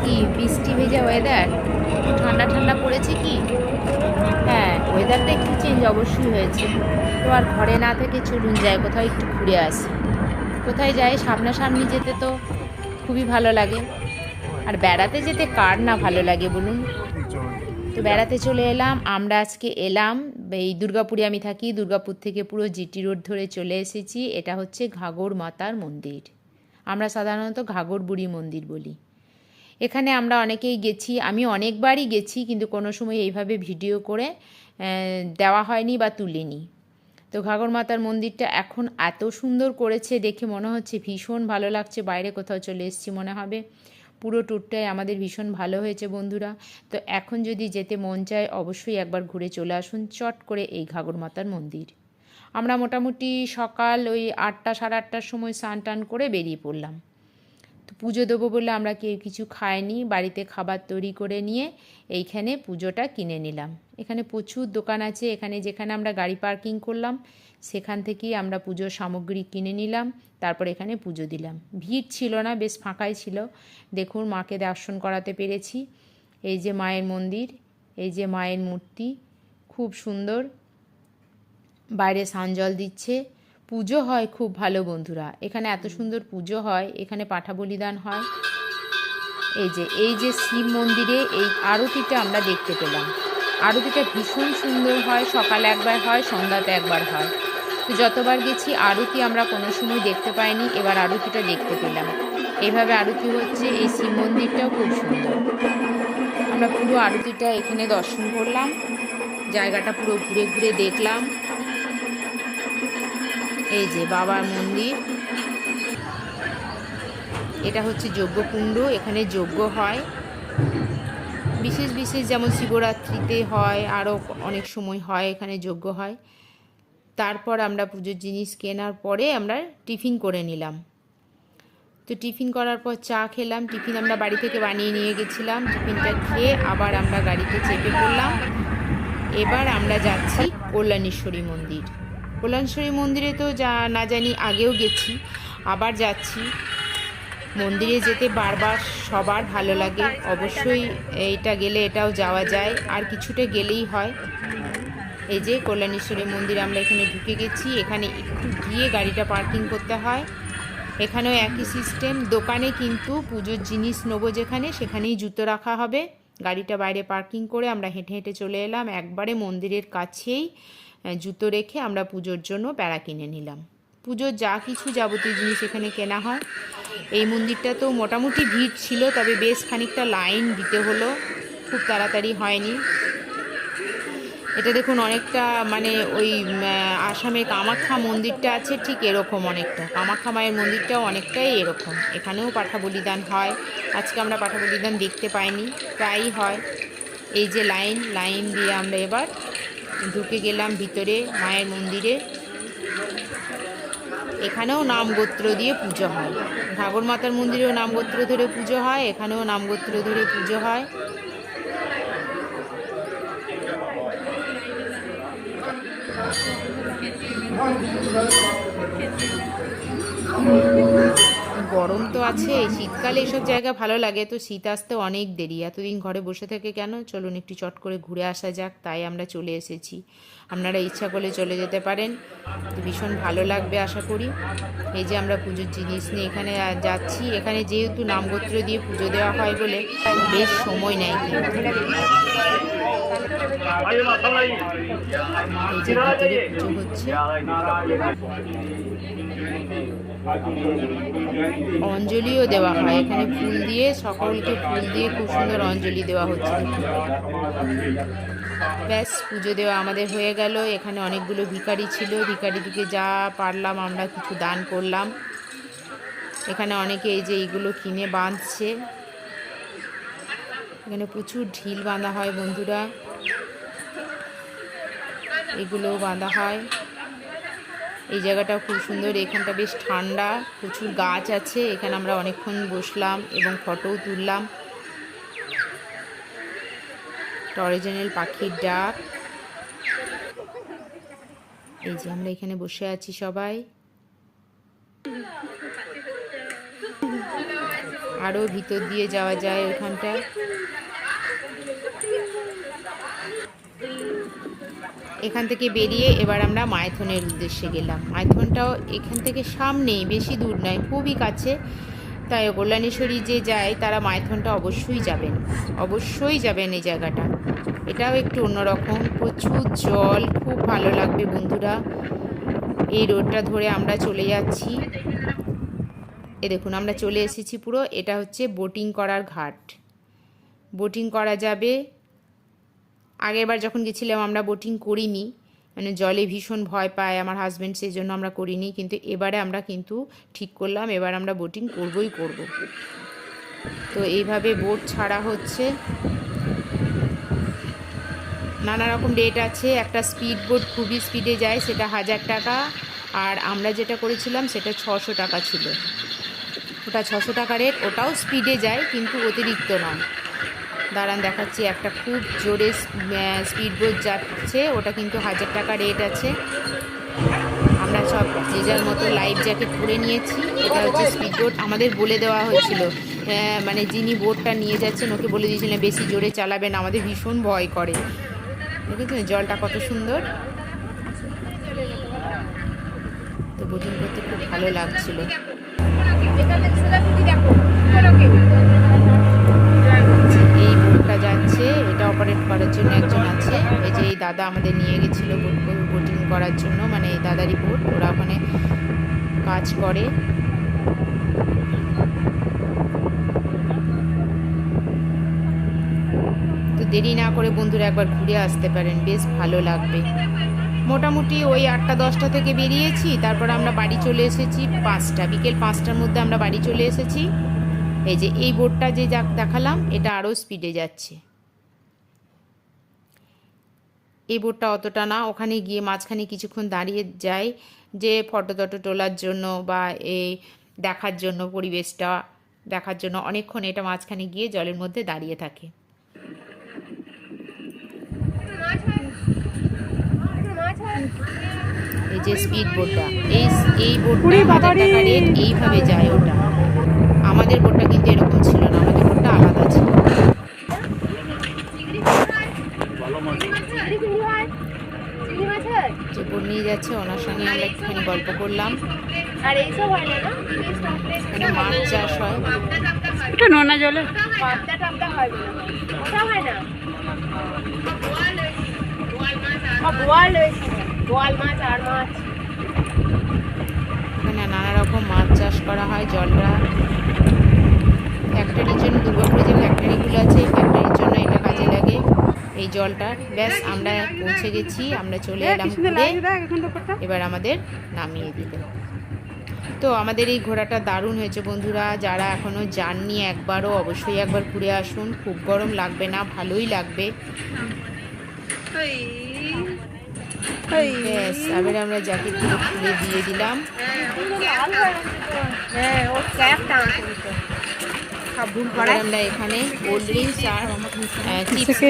কি বৃষ্টি ভেজা ওয়েদার, ঠান্ডা ঠান্ডা পড়েছে কি? হ্যাঁ, ওয়েদারটা একটু চেঞ্জ অবশ্যই হয়েছে। তো আর ঘরে না থেকে চলুন যাই কোথাও একটু ঘুরে আসি। কোথায় যাই, সামনাসামনি যেতে তো খুবই ভালো লাগে, আর বেড়াতে যেতে কার না ভালো লাগে বলুন। তো বেড়াতে চলে এলাম আমরা, আজকে এলাম এই দুর্গাপুরে আমি থাকি, দুর্গাপুর থেকে পুরো জিটি রোড ধরে চলে এসেছি। এটা হচ্ছে ঘাগর মাতার মন্দির, আমরা সাধারণত ঘাগর বুড়ি মন্দির বলি। এখানে আমরা অনেকেই গেছি, আমি অনেকবারই গেছি, কিন্তু কোনো সময় এইভাবে ভিডিও করে দেওয়া হয়নি বা তুলিনি। তো ঘাগর মাতার মন্দিরটা এখন এত সুন্দর করেছে, দেখে মনে হচ্ছে ভীষণ ভালো লাগছে, বাইরে কোথাও চলে এসেছি মনে হবে। পুরো ট্যুরটাই আমাদের ভীষণ ভালো হয়েছে বন্ধুরা। তো এখন যদি যেতে মন চায় অবশ্যই একবার ঘুরে চলে আসুন চট করে এই ঘাগর মাতার মন্দির। আমরা মোটামুটি সকাল ওই 8টা সাড়ে 8টার সময় স্নান টান করে বেরিয়ে পড়লাম। তো পুজো দেবো বলে আমরা কেউ কিছু খাইনি, বাড়িতে খাবার তৈরি করে নিয়ে এইখানে পুজোটা কিনে নিলাম। এখানে প্রচুর দোকান আছে, এখানে যেখানে আমরা গাড়ি পার্কিং করলাম সেখান থেকেই আমরা পুজোর সামগ্রী কিনে নিলাম, তারপর এখানে পুজো দিলাম। ভিড় ছিল না, বেশ ফাঁকাই ছিল। দেখুন মাকে দর্শন করাতে পেরেছি। এই যে মায়ের মন্দির, এই যে মায়ের মূর্তি, খুব সুন্দর। বাইরে সানজল দিচ্ছে, পুজো হয় খুব ভালো বন্ধুরা। এখানে এত সুন্দর পুজো হয়, এখানে পাঠা বলিদান হয়। এই যে শিব মন্দিরে এই আরতিটা আমরা দেখতে পেলাম। আরতিটা ভীষণ সুন্দর হয়, সকালে একবার হয়, সন্ধ্যাতে একবার হয়। তো যতবার গেছি আরতি আমরা কোনো সময় দেখতে পাইনি, এবার আরতিটা দেখতে পেলাম। এইভাবে আরতি হচ্ছে, এই শিব মন্দিরটাও খুব সুন্দর। আমরা পুরো আরতিটা এখানে দর্শন করলাম, জায়গাটা পুরো ঘুরে ঘুরে দেখলাম। এই যে বাবার মন্দির, এটা হচ্ছে যজ্ঞকুণ্ড, এখানে যজ্ঞ হয় বিশেষ বিশেষ, যেমন শিবরাত্রিতে হয়, আরও অনেক সময় হয় এখানে যজ্ঞ হয়। তারপর আমরা পুজোর জিনিস কেনার পরে আমরা টিফিন করে নিলাম। তো টিফিন করার পর চা খেলাম, টিফিন আমরা বাড়ি থেকে বানিয়ে নিয়ে গেছিলাম। টিফিনটা খেয়ে আবার আমরা গাড়িতে চেপে পড়লাম। এবার আমরা যাচ্ছি কল্যাণেশ্বরী মন্দির। কল্যাণেশ্বরী মন্দিরে তো না জানি আগেও গেছি, আবার যাচ্ছি। মন্দিরে যেতে বারবার সবার ভালো লাগে, অবশ্যই এইটা গেলে এটাও যাওয়া যায়, আর কিছুটা গেলেই হয়। এই যে কল্যাণেশ্বরী মন্দির, আমরা এখানে ঢুকে গেছি। এখানে একটু গিয়ে গাড়িটা পার্কিং করতে হয়। এখানেও একই সিস্টেম, দোকানে কিন্তু পুজোর জিনিস নেবো যেখানে, সেখানেই জুতো রাখা হবে। গাড়িটা বাইরে পার্কিং করে আমরা হেঁটে হেঁটে চলে এলাম, একবারে মন্দিরের কাছেই জুতো রেখে আমরা পুজোর জন্য প্যাড়া কিনে নিলাম। পুজোর যা কিছু যাবতীয় জিনিস এখানে কেনা হয়। এই মন্দিরটা তো মোটামুটি ভিড় ছিল, তবে বেশ খানিকটা লাইন দিতে হলো, খুব তাড়াতাড়ি হয়নি। এটা দেখুন অনেকটা মানে ওই আসামে কামাখ্যা মন্দিরটা আছে ঠিক এরকম, অনেকটা কামাখ্যা মায়ের মন্দিরটাও অনেকটাই এরকম। এখানেও পাঠা বলিদান হয়, আজকে আমরা পাঠা বলিদান দেখতে পাইনি, প্রায়ই হয়। এই যে লাইন, লাইন দিয়ে আমরা এবার ঢুকে গেলাম ভিতরে মায়ের মন্দিরে। এখানেও নাম গোত্র দিয়ে পুজো হয়, ঘাগর মাতার মন্দিরেও নাম গোত্র ধরে পুজো হয়, এখানেও নাম গোত্র ধরে পুজো হয়। গরম তো আছে, শীতকালে এইসব জায়গা ভালো লাগে, তো শীত আসতে অনেক দেরি, এতদিন ঘরে বসে থেকে কেন, চলুন একটু চট করে ঘুরে আসা যাক, তাই আমরা চলে এসেছি। আপনারা ইচ্ছা করলে চলে যেতে পারেন, তো ভীষণ ভালো লাগবে আশা করি। এই যে আমরা পুজোর জিনিস নিয়ে এখানে যাচ্ছি, এখানে যেহেতু নামগোত্র দিয়ে পুজো দেওয়া হয় বলে বেশ সময় নেয় কিন্তু। এই যে ভিতরে পুজো হচ্ছে, অঞ্জলিও দেওয়া হয় এখানে, ফুল দিয়ে সকলকে ফুল দিয়ে খুব সুন্দর অঞ্জলি দেওয়া হচ্ছে। ব্যাস পুজো দেওয়া আমাদের হয়ে গেল। এখানে অনেকগুলো ভিখারি ছিল, ভিখারিদিকে যা পারলাম আমরা কিছু দান করলাম। এখানে অনেকে এই যে এইগুলো কিনে বাঁধছে, এখানে প্রচুর ঢিল বাঁধা হয় বন্ধুরা, এগুলোও বাঁধা হয়। এই জায়গাটাও খুব সুন্দর, এখানটা বেশ ঠান্ডা, প্রচুর গাছ আছে, এখানে আমরা অনেকক্ষণ বসলাম এবং ফটোও তুললাম। অরিজিনাল পাখির ডাক। এই যে আমরা এখানে বসে আছি সবাই। আরও ভিতর দিয়ে যাওয়া যায় ওখানটা। এখান থেকে বেরিয়ে এবার আমরা মাইথনের উদ্দেশ্যে গেলাম। মাইথনটাও এখান থেকে সামনেই, বেশি দূর নয়, খুবই কাছে। তাই কল্যাণেশ্বরী যে যায় তারা মাইথনটা অবশ্যই যাবেন, অবশ্যই যাবেন এই জায়গাটা। এটাও একটু অন্যরকম, প্রচুর জল, খুব ভালো লাগবে বন্ধুরা। এই রোডটা ধরে আমরা চলে যাচ্ছি। এ দেখুন আমরা চলে এসেছি পুরো। এটা হচ্ছে বোটিং করার ঘাট, বোটিং করা যাবে। আগেরবার যখন গেছিলাম আমরা বোটিং করিনি, মানে জলে ভীষণ ভয় পায় আমার হাজব্যান্ড, সেই জন্য আমরা করিনি। কিন্তু এবারে আমরা কিন্তু ঠিক করলাম, এবার আমরা বোটিং করবই করব। তো এইভাবে বোট ছাড়া হচ্ছে, নানা রকম রেট আছে। একটা স্পিড বোট খুবই স্পিডে যায়, সেটা 1000 টাকা। আর আমরা যেটা করেছিলাম সেটা 600 টাকা ছিল। ওটা 600 টাকা রেট, ওটাও স্পিডে যায় কিন্তু অতিরিক্ত নয়। দাঁড়ান দেখাচ্ছি, একটা খুব জোরে স্পিড বোট যাচ্ছে, ওটা কিন্তু 1000 টাকা রেট আছে। আমরা সব যে যার মতো লাইফ জ্যাকেট পরে নিয়েছি। এটা হচ্ছে স্পিড বোট। আমাদের বলে দেওয়া হয়েছিল, মানে যিনি বোটটা নিয়ে যাচ্ছেন ওকে বলে দিয়েছিলেন বেশি জোরে চালাবেন, আমাদের ভীষণ ভয় করে। দেখেছেন জলটা কত সুন্দর, তো বোটিং করতে খুব ভালো লাগছিল। এই বোটটা যাচ্ছে, এটা অপারেট করার জন্য একজন আছে। এই যে এই দাদা আমাদের নিয়ে গেছিলো বোটিং করার জন্য, মানে এই দাদারই বোট, ওরা ওখানে কাজ করে। তো দেরি না করে বন্ধুরা একবার ঘুরে আসতে পারেন, বেশ ভালো লাগবে। মোটামুটি ওই 8টা 10টা থেকে বেরিয়েছি, তারপর আমরা বাড়ি চলে এসেছি 5টা, বিকেল 5টার মধ্যে আমরা বাড়ি চলে এসেছি। এই যে এই বোটটা যে দেখালাম, এটা আরও স্পিডে যাচ্ছে। এই বোটটা অতটা না, ওখানে গিয়ে মাঝখানে কিছুক্ষণ দাঁড়িয়ে যায়, যে ফটো টটো তোলার জন্য বা এই দেখার জন্য, পরিবেশটা দেখার জন্য অনেকক্ষণ এটা মাঝখানে গিয়ে জলের মধ্যে দাঁড়িয়ে থাকে। এই যে স্পিড বোটটা, এই বোটটা 1000 টাকা রেট, এইভাবে যায় ওটা। আমাদের বোটটা কিন্তু এরকম ছিল না, আমাদের বোটটা আলাদা ছিল। যে বোট নিয়ে যাচ্ছে ওনার সঙ্গে আমরা একটুখানি গল্প করলাম। এখানে মাছ চাষ হয়, এটা নোনা জলে এখানে নানা রকম মাছ চাষ করা হয়। জলটা ফ্যাক্টরির জন্য, দুর্গাপুরে যে ফ্যাক্টরিগুলো আছে এই ফ্যাক্টরির জন্য এটা কাজে লাগে এই জলটা। ব্যাস আমরা পৌঁছে গেছি, আমরা চলে এলাম ঘুরে। এবার আমাদের নামিয়ে দিল। তো আমাদের এই ঘোরাটা দারুণ হয়েছে বন্ধুরা। যারা এখনও যাননি একবারও অবশ্যই একবার ঘুরে আসুন, খুব গরম লাগবে না, ভালোই লাগবে। ব্যাস এবার আমরা জ্যাকেটগুলো খুলে দিয়ে দিলাম। আমরা এখানে কোল্ড ড্রিঙ্কস আর চিপস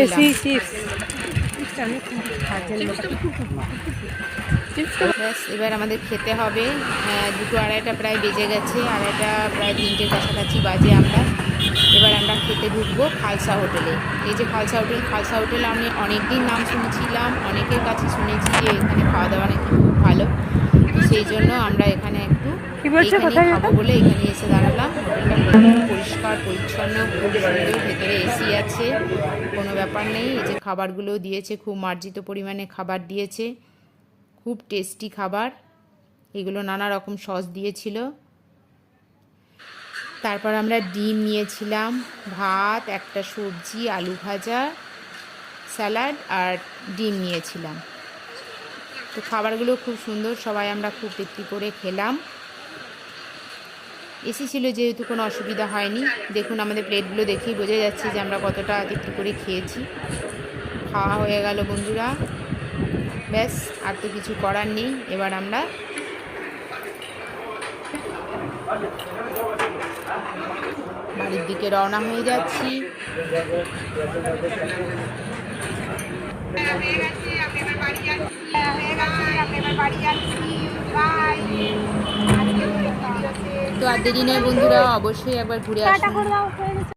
ব্যাস এবার আমাদের খেতে হবে। 2টো 2:30 প্রায় বেজে গেছে, 2:30 প্রায় 3টের কাছাকাছি বাজে। এবার আমরা খেতে ঢুকবো খালসা হোটেলে। এই যে খালসা হোটেল আমি অনেকদিন নাম শুনেছিলাম, অনেকের কাছে শুনেছি যে এখানে খাওয়া দাওয়া নাকি খুব ভালো। তো সেই জন্য আমরা এখানে একটু এখানে খাবো বলে এখানে এসে দাঁড়ালাম। হোটেলটা খুব পরিষ্কার পরিচ্ছন্ন, খুব সুন্দর, ভেতরে এসি আছে, কোনো ব্যাপার নেই। এই যে খাবারগুলো দিয়েছে, খুব মার্জিত পরিমাণে খাবার দিয়েছে, খুব টেস্টি খাবার। এগুলো নানা রকম সস দিয়েছিল। তারপর আমরা ডিম নিয়েছিলাম, ভাত, একটা সবজি, আলু ভাজা, স্যালাড আর ডিম নিয়েছিলাম। তো খাবারগুলো খুব সুন্দর, সবাই আমরা খুব তৃপ্তি করে খেলাম। এসি ছিল যেহেতু কোনো অসুবিধা হয়নি। দেখুন আমাদের প্লেটগুলো দেখেই বোঝা যাচ্ছে যে আমরা কতটা তৃপ্তি করে খেয়েছি। খাওয়া হয়ে গেল বন্ধুরা, ব্যাস আর তো কিছু করার নেই। এবার আমরা বাড়ির দিকে রওনা হয়ে যাচ্ছি। বাড়ি যাচ্ছি। তো আর দেরি নয় বন্ধুরা, অবশ্যই একবার ঘুরে আসুন।